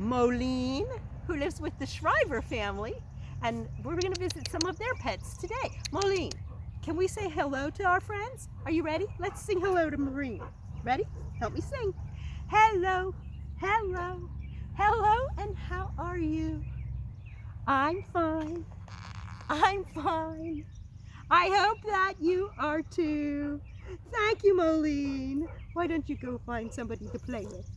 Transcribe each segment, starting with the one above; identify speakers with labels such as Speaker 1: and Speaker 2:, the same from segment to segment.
Speaker 1: Moline, who lives with the Shriver family, and we're going to visit some of their pets today. Moline, can we say hello to our friends? Are you ready? Let's sing hello to Marine. Ready? Help me sing. Hello, hello, hello, and how are you? I'm fine. I'm fine. I hope that you are too. Thank you, Moline. Why don't you go find somebody to play with?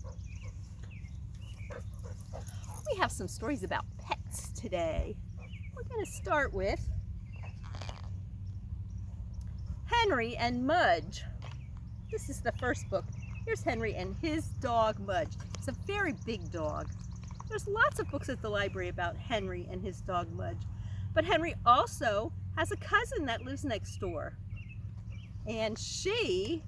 Speaker 1: We have some stories about pets today. We're going to start with Henry and Mudge. This is the first book. Here's Henry and his dog, Mudge. It's a very big dog. There's lots of books at the library about Henry and his dog, Mudge. But Henry also has a cousin that lives next door. And she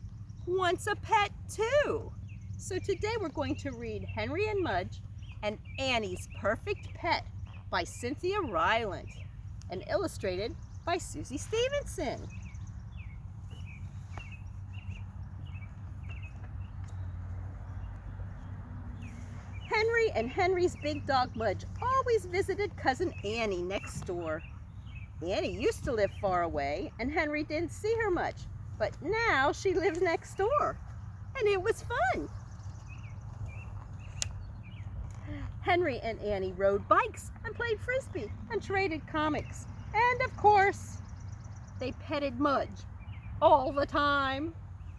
Speaker 1: wants a pet too. So today we're going to read Henry and Mudge and Annie's Perfect Pet by Cynthia Rylant and illustrated by Susie Stevenson. Henry and Henry's big dog Mudge always visited Cousin Annie next door. Annie used to live far away and Henry didn't see her much, but now she lives next door and it was fun. Henry and Annie rode bikes and played frisbee and traded comics. And of course, they petted Mudge all the time.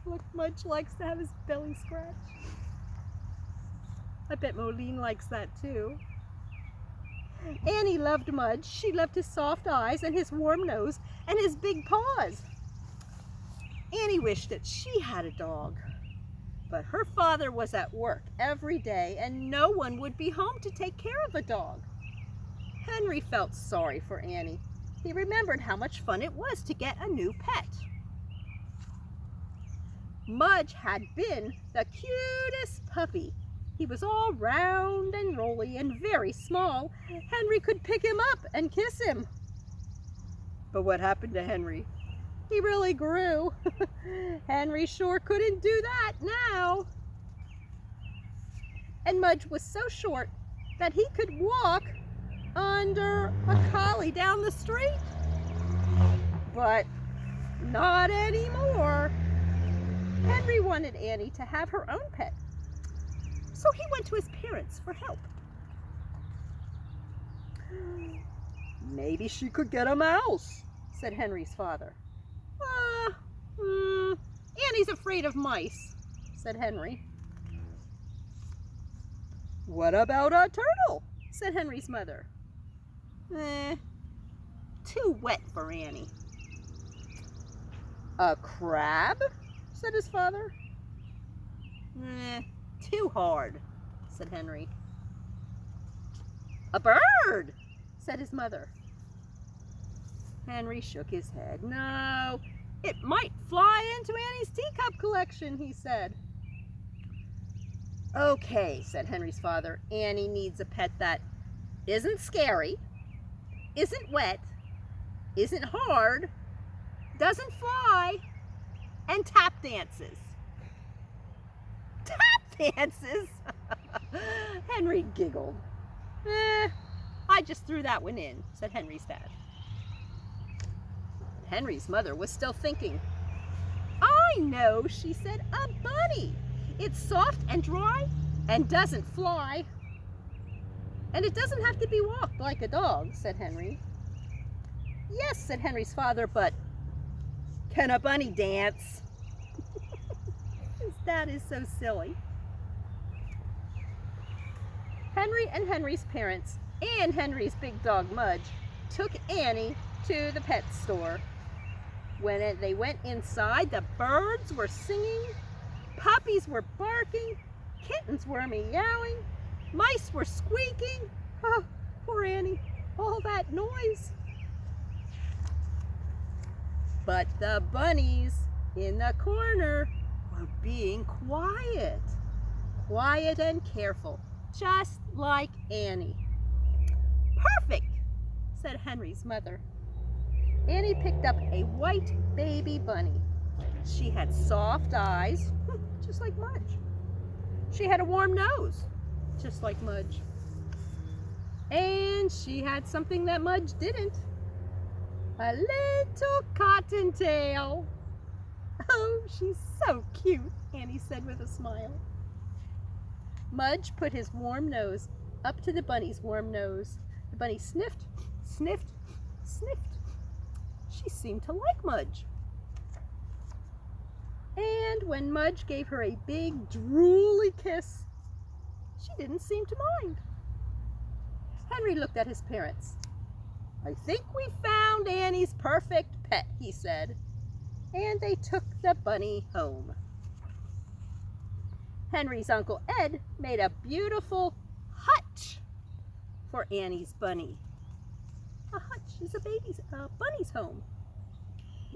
Speaker 1: Look, Mudge likes to have his belly scratched. I bet Moline likes that too. Annie loved Mudge. She loved his soft eyes and his warm nose and his big paws. Annie wished that she had a dog. But her father was at work every day and no one would be home to take care of a dog. Henry felt sorry for Annie. He remembered how much fun it was to get a new pet. Mudge had been the cutest puppy. He was all round and rolly and very small. Henry could pick him up and kiss him. But what happened to Henry? He really grew. Henry sure couldn't do that now. And Mudge was so short that he could walk under a collie down the street. But not anymore. Henry wanted Annie to have her own pet. So he went to his parents for help. Maybe she could get a mouse, said Henry's father. Annie's afraid of mice, said Henry. What about a turtle, said Henry's mother. Too wet for Annie. A crab, said his father. Too hard, said Henry. A bird, said his mother. Henry shook his head. No, it might fly into Annie's teacup collection, he said. Okay, said Henry's father. Annie needs a pet that isn't scary, isn't wet, isn't hard, doesn't fly, and tap dances. Tap dances? Henry giggled. I just threw that one in, said Henry's dad. Henry's mother was still thinking. I know, she said, a bunny. It's soft and dry and doesn't fly. And it doesn't have to be walked like a dog, said Henry. Yes, said Henry's father, but can a bunny dance? His dad is so silly. Henry and Henry's parents and Henry's big dog Mudge took Annie to the pet store. When they went inside, the birds were singing, puppies were barking, kittens were meowing, mice were squeaking. Oh, poor Annie, all that noise. But the bunnies in the corner were being quiet, quiet and careful, just like Annie. Perfect, said Henry's mother. Annie picked up a white baby bunny. She had soft eyes, just like Mudge. She had a warm nose, just like Mudge. And she had something that Mudge didn't. A little cottontail. Oh, she's so cute, Annie said with a smile. Mudge put his warm nose up to the bunny's warm nose. The bunny sniffed, sniffed, sniffed. She seemed to like Mudge. And when Mudge gave her a big, drooly kiss, she didn't seem to mind. Henry looked at his parents. "I think we found Annie's perfect pet," he said. And they took the bunny home. Henry's Uncle Ed made a beautiful hutch for Annie's bunny. A hutch is a bunny's home.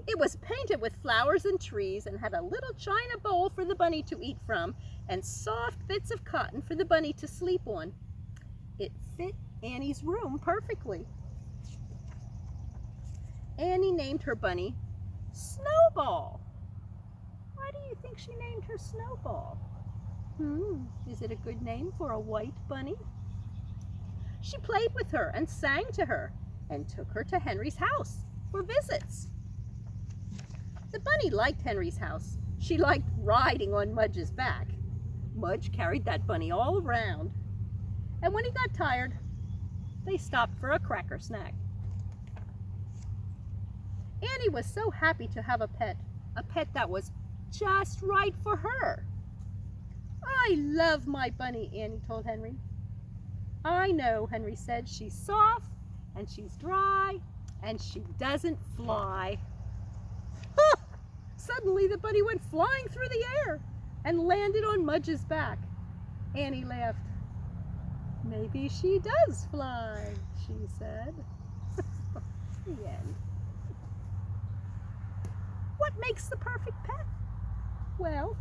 Speaker 1: It was painted with flowers and trees and had a little china bowl for the bunny to eat from and soft bits of cotton for the bunny to sleep on. It fit Annie's room perfectly. Annie named her bunny Snowball. Why do you think she named her Snowball? Is it a good name for a white bunny? She played with her and sang to her and took her to Henry's house for visits. The bunny liked Henry's house. She liked riding on Mudge's back. Mudge carried that bunny all around. And when he got tired, they stopped for a cracker snack. Annie was so happy to have a pet that was just right for her. "I love my bunny," Annie told Henry. "I know," Henry said. "She's soft, and she's dry, and she doesn't fly." Suddenly the bunny went flying through the air and landed on Mudge's back. Annie laughed. "Maybe she does fly," she said. The end. What makes the perfect pet? Well,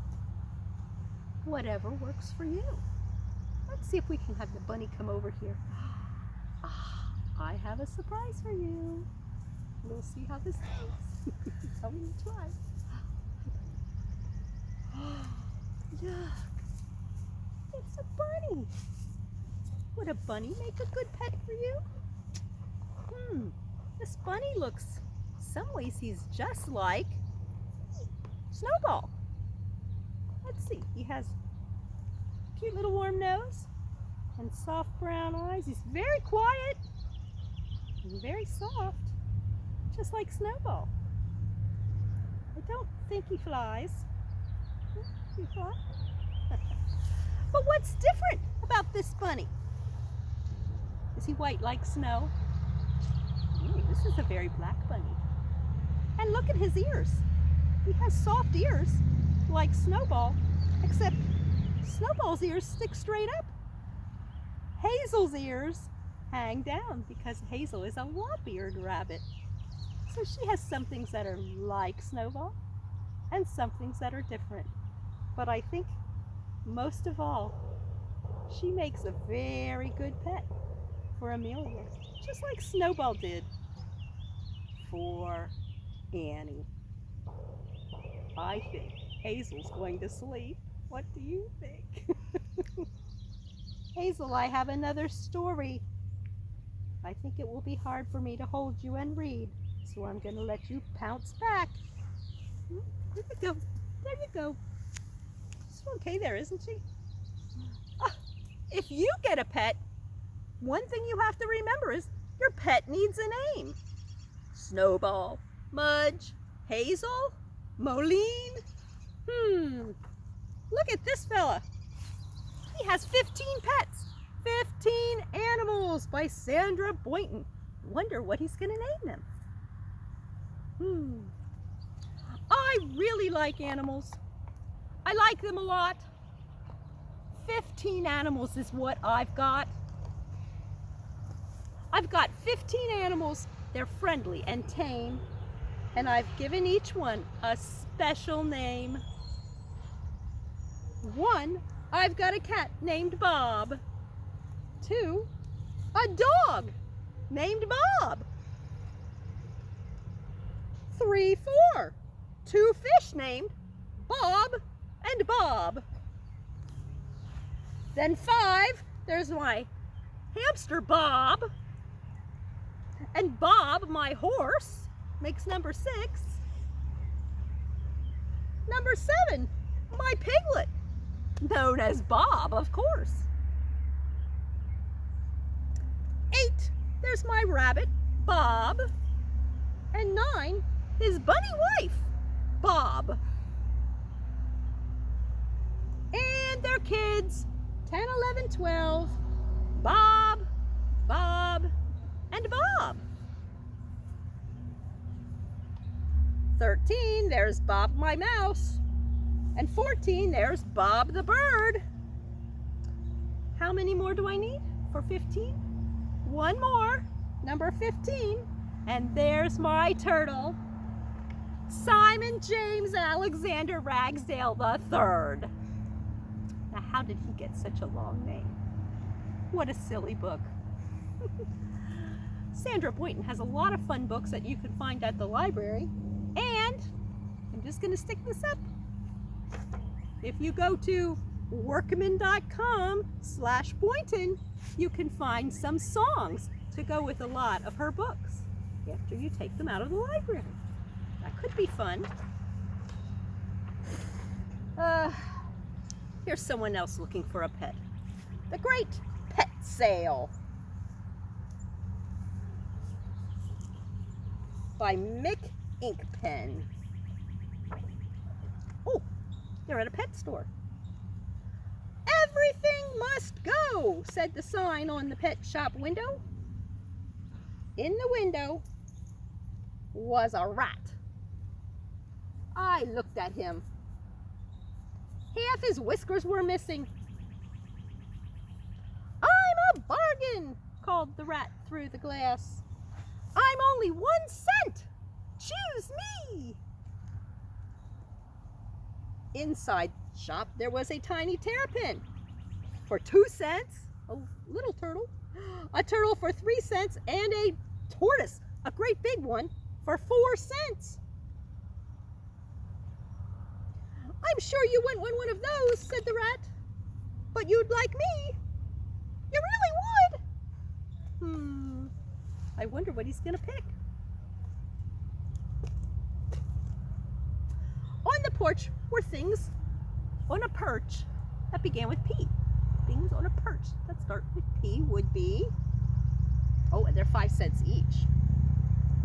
Speaker 1: whatever works for you. Let's see if we can have the bunny come over here. I have a surprise for you. We'll see how this goes. I'm going to try. Look, it's a bunny. Would a bunny make a good pet for you? This bunny looks, some ways he's just like Snowball. Let's see, he has a cute little warm nose and soft brown eyes. He's very quiet and very soft, just like Snowball. I don't think he flies. He fly? But what's different about this bunny? Is he white like snow? This is a very black bunny. And look at his ears. He has soft ears like Snowball, except Snowball's ears stick straight up. Hazel's ears hang down because Hazel is a lop-eared rabbit. So she has some things that are like Snowball and some things that are different. But I think most of all, she makes a very good pet for Amelia, just like Snowball did for Annie. I think Hazel's going to sleep. What do you think? Hazel, I have another story. I think it will be hard for me to hold you and read, so I'm going to let you pounce back. There you go. There you go. She's okay there, isn't she? If you get a pet, one thing you have to remember is your pet needs a name. Snowball, Mudge, Hazel, Moline. Look at this fella. He has 15 pets. 15 Animals by Sandra Boynton. Wonder what he's going to name them. I really like animals. I like them a lot. 15 animals is what I've got. I've got 15 animals. They're friendly and tame. And I've given each one a special name. 1, I've got a cat named Bob. 2, a dog named Bob. 3, 4, 2 fish named Bob and Bob. Then 5, there's my hamster Bob. And Bob, my horse, makes number 6. Number 7, my piglet, known as Bob, of course. 8, there's my rabbit, Bob. And 9, his bunny wife, Bob. And their kids, 10, 11, 12, Bob, Bob, and Bob. 13, there's Bob my mouse. And 14, there's Bob the bird. How many more do I need for 15? One more, number 15. And there's my turtle, Simon James Alexander Ragsdale III. Now, how did he get such a long name? What a silly book. Sandra Boynton has a lot of fun books that you can find at the library. And I'm just going to stick this up. If you go to workman.com/Boynton, you can find some songs to go with a lot of her books after you take them out of the library. That could be fun. Here's someone else looking for a pet. The Great Pet Sale by Mick Inkpen. Oh, they're at a pet store. Everything must go, said the sign on the pet shop window. In the window was a rat. I looked at him. Half his whiskers were missing. I'm a bargain, called the rat through the glass. I'm only 1 cent. Choose me. Inside the shop there was a tiny terrapin for 2 cents, a little turtle, a turtle for 3 cents, and a tortoise, a great big one, for 4 cents. I'm sure you wouldn't want one of those, said the rat, but you'd like me. You really would. I wonder what he's gonna pick. On the porch were things on a perch that began with P. Things on a perch that start with P would be, oh, and they're 5 cents each.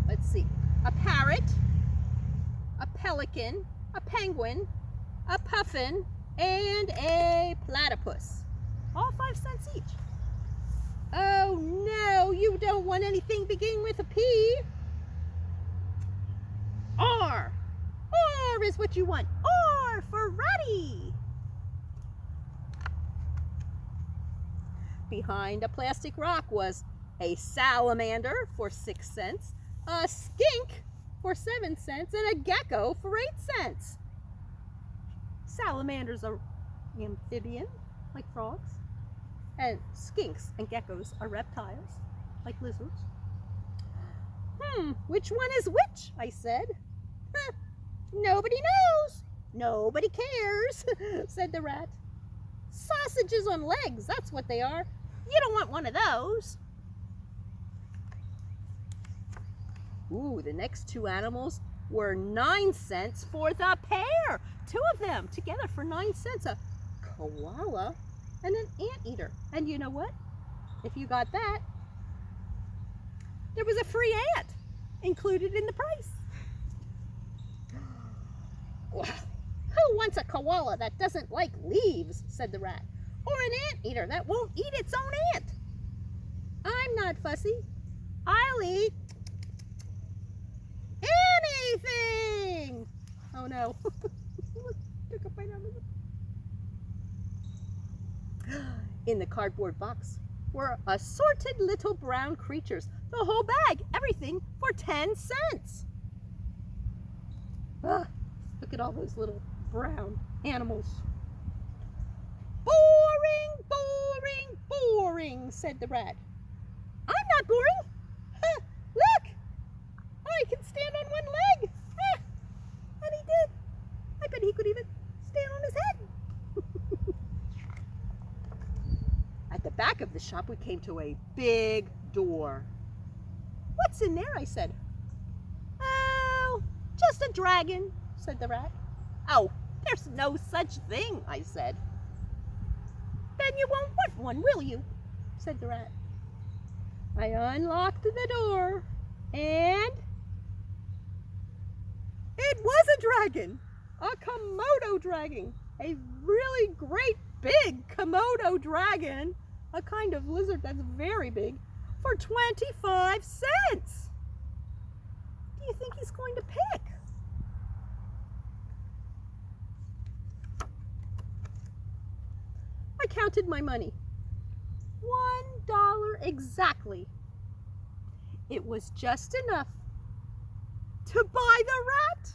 Speaker 1: Let's see, a parrot, a pelican, a penguin, a puffin, and a platypus. All 5 cents each. Oh no, you don't want anything beginning with a P. R. R is what you want. R for ratty. Behind a plastic rock was a salamander for 6 cents, a skink for 7 cents, and a gecko for 8 cents. Salamanders are amphibian, like frogs, and skinks and geckos are reptiles, like lizards. Which one is which? I said. Nobody knows. Nobody cares, said the rat. Sausages on legs, that's what they are. You don't want one of those. Ooh, the next 2 animals were 9 cents for the pair. 2 of them together for 9 cents. A koala and an anteater. And you know what? If you got that, there was a free ant included in the price. Well, who wants a koala that doesn't like leaves, said the rat, or an anteater that won't eat its own ant? I'm not fussy. I'll eat anything. Oh no. Took a bite out of it. In the cardboard box were assorted little brown creatures. The whole bag, everything for 10 cents. Look at all those little brown animals. Boring, boring, boring, said the rat. I'm not boring. Look, I can stand on one leg. And he did. I bet he could even stand on his head. At the back of of the shop, we came to a big door. "What's in there?" I said. "Oh, just a dragon," said the rat. "Oh, there's no such thing," I said. "Then you won't want one, will you?" said the rat. I unlocked the door, and it was a dragon, a Komodo dragon, a really great big Komodo dragon, a kind of lizard that's very big, for 25 cents. Do you think he's going to pick? I counted my money. $1 exactly. It was just enough to buy the rat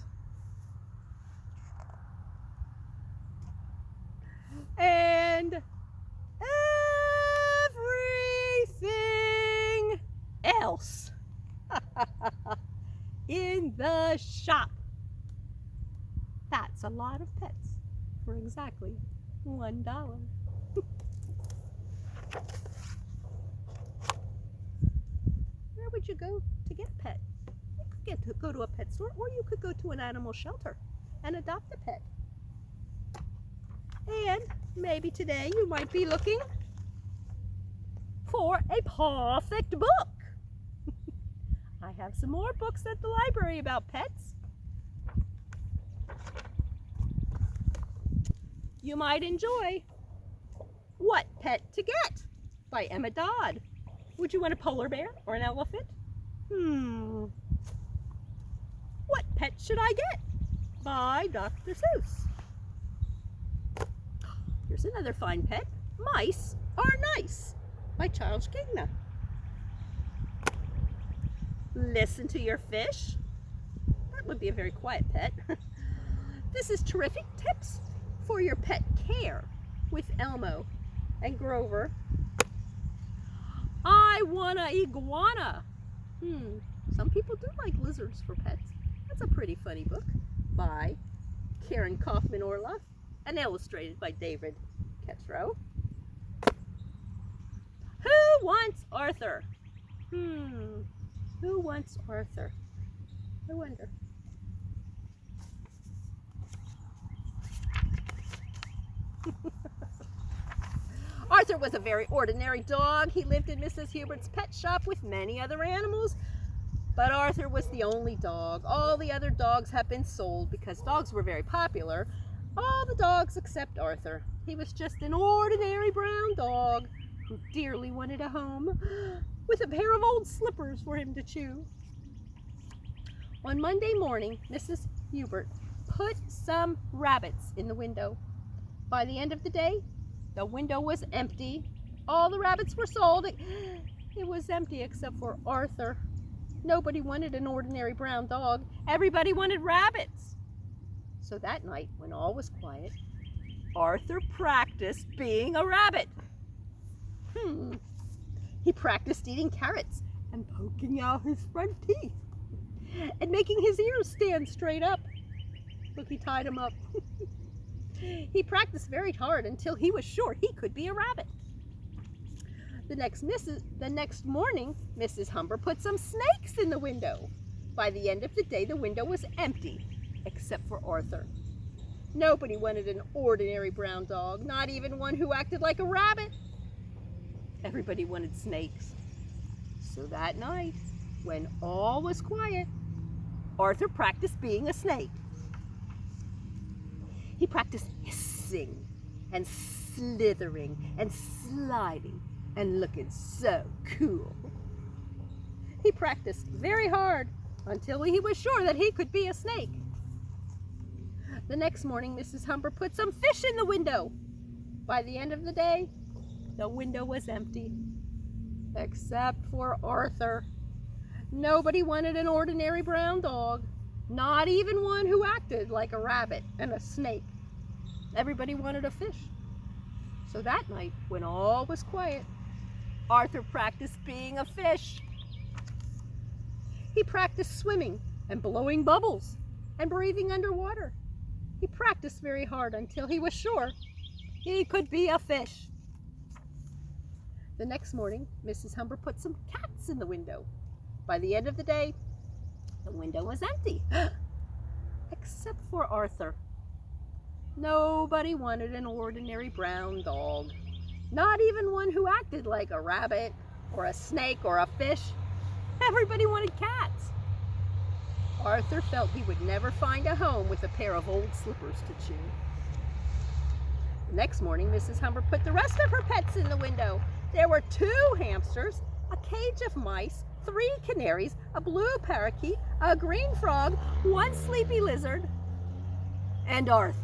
Speaker 1: and everything else in the shop. That's a lot of pets for exactly $1. Where would you go to get a pet? You could go to a pet store, or you could go to an animal shelter and adopt a pet. And maybe today you might be looking for a perfect book. I have some more books at the library about pets. You might enjoy What Pet to Get by Emma Dodd. Would you want a polar bear or an elephant? What Pet Should I Get by Dr. Seuss. Here's another fine pet. Mice Are Nice by Charles Gigna. Listen to Your Fish. That would be a very quiet pet. This is Terrific Tips for Your Pet Care with Elmo and Grover. I Want a Iguana. Some people do like lizards for pets. That's a pretty funny book by Karen Kaufman Orloff and illustrated by David Ketrow. Who Wants Arthur? Who wants Arthur? I wonder. Arthur was a very ordinary dog. He lived in Mrs. Hubert's pet shop with many other animals, but Arthur was the only dog. All the other dogs have been sold because dogs were very popular. All the dogs except Arthur. He was just an ordinary brown dog who dearly wanted a home with a pair of old slippers for him to chew. On Monday morning, Mrs. Hubert put some rabbits in the window. By the end of the day, the window was empty. All the rabbits were sold. It was empty except for Arthur. Nobody wanted an ordinary brown dog. Everybody wanted rabbits. So that night, when all was quiet, Arthur practiced being a rabbit. He practiced eating carrots and poking out his front teeth and making his ears stand straight up. Look, he tied them up. He practiced very hard until he was sure he could be a rabbit. The next morning, Mrs. Humber put some snakes in the window. By the end of the day, the window was empty, except for Arthur. Nobody wanted an ordinary brown dog, not even one who acted like a rabbit. Everybody wanted snakes. So that night, when all was quiet, Arthur practiced being a snake. He practiced hissing and slithering and sliding and looking so cool. He practiced very hard until he was sure that he could be a snake. The next morning, Mrs. Humber put some fish in the window. By the end of the day, the window was empty, except for Arthur. Nobody wanted an ordinary brown dog, not even one who acted like a rabbit and a snake. Everybody wanted a fish. So that night, when all was quiet, Arthur practiced being a fish. He practiced swimming and blowing bubbles and breathing underwater. He practiced very hard until he was sure he could be a fish. The next morning, Mrs. Humber put some cats in the window. By the end of the day, the window was empty, except for Arthur. Nobody wanted an ordinary brown dog, not even one who acted like a rabbit or a snake or a fish. Everybody wanted cats. Arthur felt he would never find a home with a pair of old slippers to chew. The next morning, Mrs. Humber put the rest of her pets in the window. There were 2 hamsters, a cage of mice, 3 canaries, a blue parakeet, a green frog, 1 sleepy lizard, and Arthur.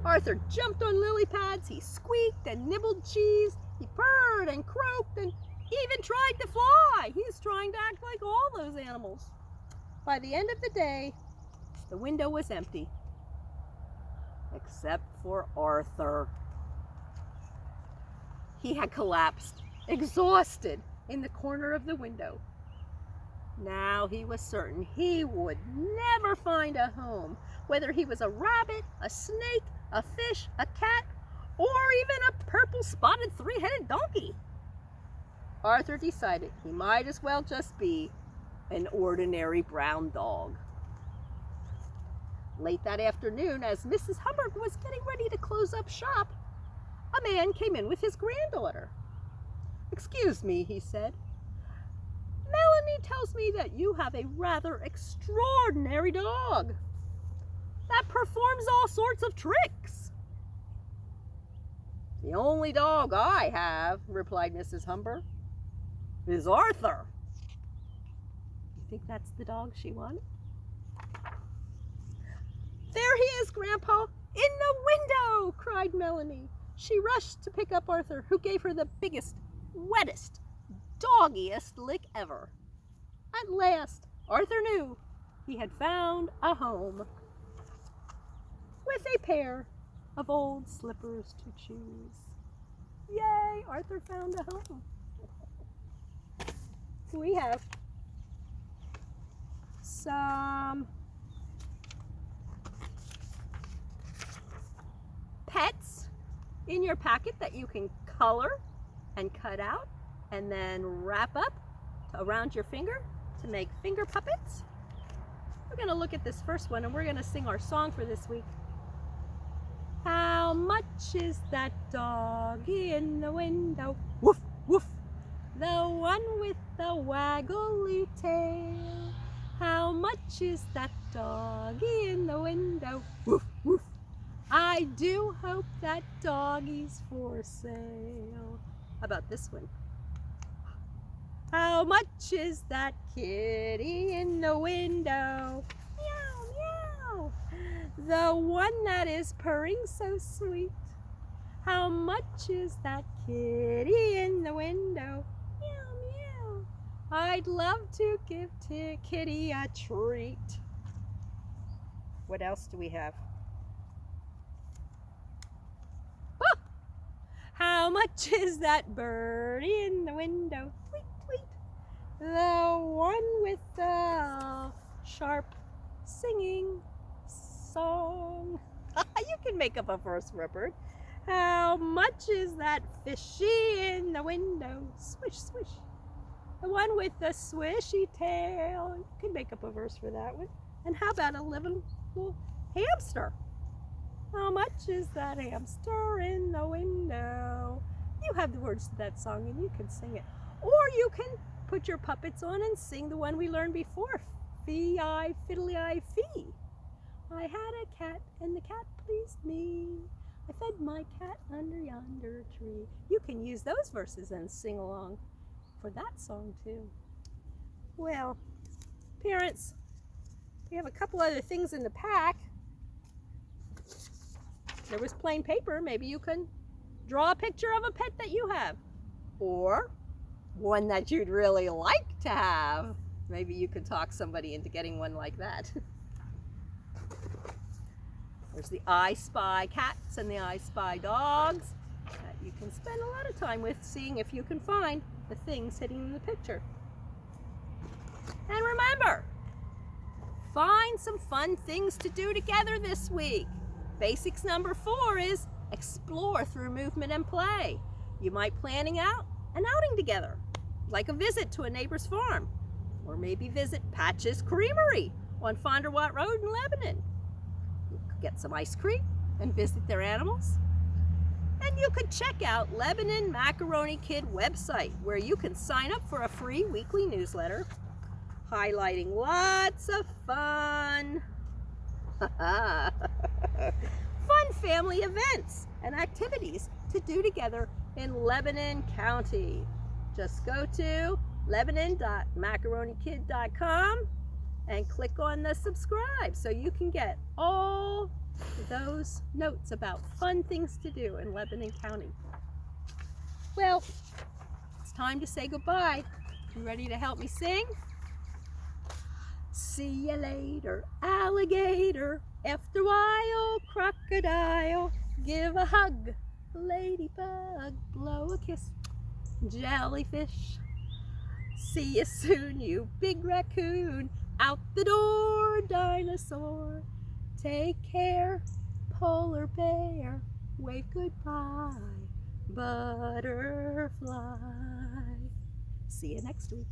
Speaker 1: Arthur jumped on lily pads, he squeaked and nibbled cheese, he purred and croaked and even tried to fly. He was trying to act like all those animals. By the end of the day, the window was empty, except for Arthur. He had collapsed, exhausted, in the corner of the window. Now he was certain he would never find a home, whether he was a rabbit, a snake, a fish, a cat, or even a purple spotted 3-headed donkey. Arthur decided he might as well just be an ordinary brown dog. Late that afternoon, as Mrs. Humber was getting ready to close up shop, a man came in with his granddaughter. "Excuse me," he said. "Melanie tells me that you have a rather extraordinary dog that performs all sorts of tricks." "The only dog I have," replied Mrs. Humber, "is Arthur." You think that's the dog she wanted? "There he is, Grandpa, in the window!" cried Melanie. She rushed to pick up Arthur, who gave her the biggest, wettest, doggiest lick ever. At last, Arthur knew he had found a home with a pair of old slippers to choose. Yay, Arthur found a home. We have some pets in your packet that you can color and cut out and then wrap up around your finger to make finger puppets. We're going to look at this first one and we're going to sing our song for this week. How much is that doggy in the window? Woof, woof. The one with the waggly tail. How much is that doggy in the window? Woof, woof. I do hope that doggie's for sale. How about this one? How much is that kitty in the window? Meow, meow. The one that is purring so sweet. How much is that kitty in the window? Meow, meow. I'd love to give Kitty a treat. What else do we have? Oh! How much is that birdie in the window? Tweet, tweet. The one with the sharp singing song. You can make up a verse for a bird. How much is that fishy in the window? Swish, swish. The one with the swishy tail. You can make up a verse for that one. And how about a little hamster? How much is that hamster in the window? You have the words to that song and you can sing it. Or you can put your puppets on and sing the one we learned before. Fee-I, fiddly-I, fee. I had a cat and the cat pleased me. I fed my cat under yonder tree. You can use those verses and sing along for that song too. Well, parents, we have a couple other things in the pack. There was plain paper. Maybe you can draw a picture of a pet that you have, or one that you'd really like to have. Maybe you could talk somebody into getting one like that. There's the I Spy cats and the I Spy dogs that you can spend a lot of time with, seeing if you can find the things hidden in the picture. And remember, find some fun things to do together this week. Basics number 4 is explore through movement and play. You might planning out an outing together, like a visit to a neighbor's farm, or maybe visit Patch's Creamery on Fond du Roi Road in Lebanon. You could get some ice cream and visit their animals. And you could check out Lebanon Macaroni Kid website, where you can sign up for a free weekly newsletter highlighting lots of fun family events and activities to do together in Lebanon County. Just go to lebanon.macaronikid.com and click on the subscribe so you can get all those notes about fun things to do in Lebanon County. Well, it's time to say goodbye. You ready to help me sing? See you later, alligator. After a while, crocodile. Give a hug, ladybug. Blow a kiss, jellyfish. See you soon, you big raccoon. Out the door, dinosaur. Take care, polar bear. Wave goodbye, butterfly. See you next week.